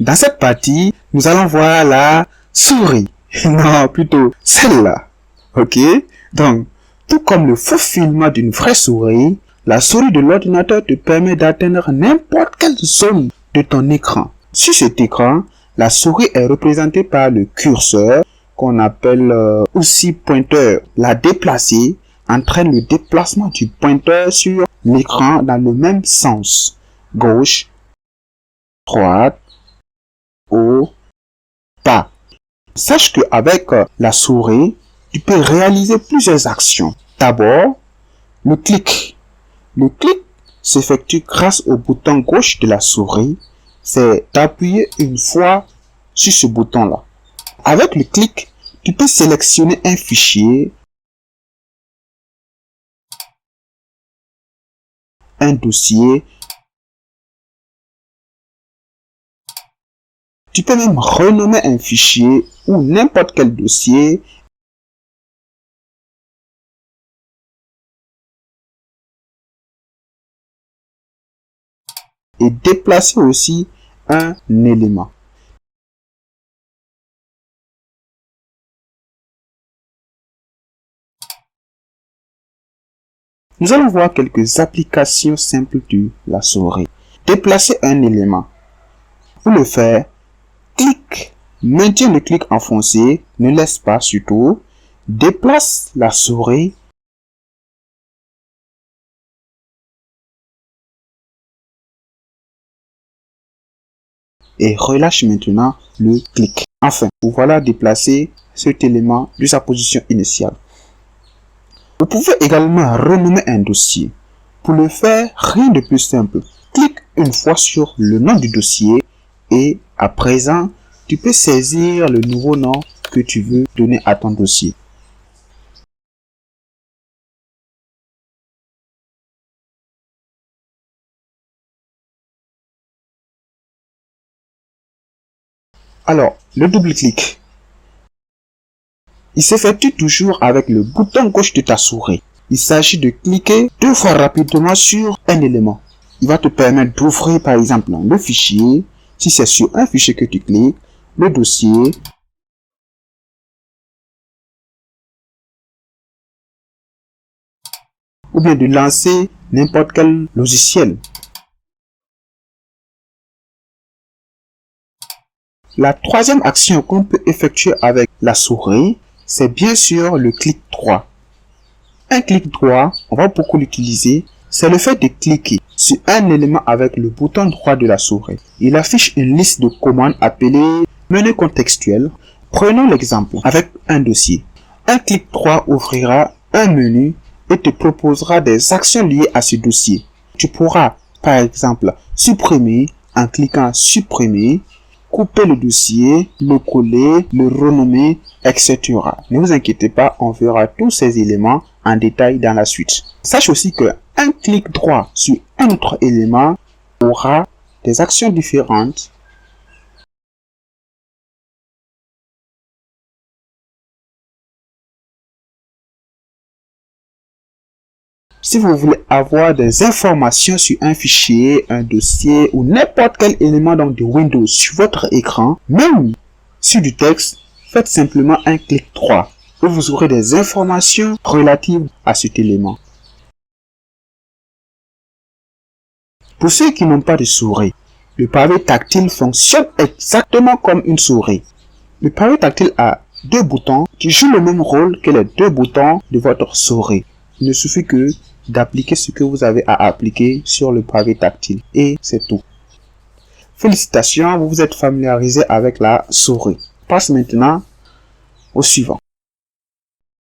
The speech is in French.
Dans cette partie, nous allons voir la souris. Non, plutôt celle-là. Ok? Donc, tout comme le faufilement d'une vraie souris, la souris de l'ordinateur te permet d'atteindre n'importe quelle zone de ton écran. Sur cet écran, la souris est représentée par le curseur qu'on appelle aussi pointeur. La déplacer entraîne le déplacement du pointeur sur l'écran dans le même sens. Gauche, droite, haut, bas. Sache qu'avec la souris, tu peux réaliser plusieurs actions. D'abord, le clic. Le clic s'effectue grâce au bouton gauche de la souris. C'est d'appuyer une fois sur ce bouton-là. Avec le clic, tu peux sélectionner un fichier, un dossier. Tu peux même renommer un fichier ou n'importe quel dossier. Et déplacer aussi un élément. Nous allons voir quelques applications simples de la souris. Déplacer un élément. Pour le faire, clique. Maintiens le clic enfoncé, ne laisse pas surtout. Déplace la souris. Et relâche maintenant le clic. Enfin, voilà déplacer cet élément de sa position initiale. Vous pouvez également renommer un dossier. Pour le faire, rien de plus simple. Clique une fois sur le nom du dossier et à présent, tu peux saisir le nouveau nom que tu veux donner à ton dossier. Alors, le double-clic. Il s'effectue toujours avec le bouton gauche de ta souris. Il s'agit de cliquer 2 fois rapidement sur un élément. Il va te permettre d'ouvrir par exemple le fichier. Si c'est sur un fichier que tu cliques, le dossier. Ou bien de lancer n'importe quel logiciel. La troisième action qu'on peut effectuer avec la souris, c'est bien sûr le clic droit. Un clic droit, on va beaucoup l'utiliser, c'est le fait de cliquer sur un élément avec le bouton droit de la souris. Il affiche une liste de commandes appelée menu contextuel. Prenons l'exemple avec un dossier. Un clic droit ouvrira un menu et te proposera des actions liées à ce dossier. Tu pourras, par exemple, supprimer en cliquant supprimer, couper le dossier, le coller, le renommer, etc. Ne vous inquiétez pas, on verra tous ces éléments en détail dans la suite. Sache aussi que un clic droit sur un autre élément aura des actions différentes. Si vous voulez avoir des informations sur un fichier, un dossier ou n'importe quel élément de Windows sur votre écran, même sur du texte, faites simplement un clic droit et vous aurez des informations relatives à cet élément. Pour ceux qui n'ont pas de souris, le pavé tactile fonctionne exactement comme une souris. Le pavé tactile a 2 boutons qui jouent le même rôle que les 2 boutons de votre souris. Il ne suffit que d'appliquer ce que vous avez à appliquer sur le pavé tactile et c'est tout. Félicitations, vous vous êtes familiarisé avec la souris. Passe maintenant au suivant.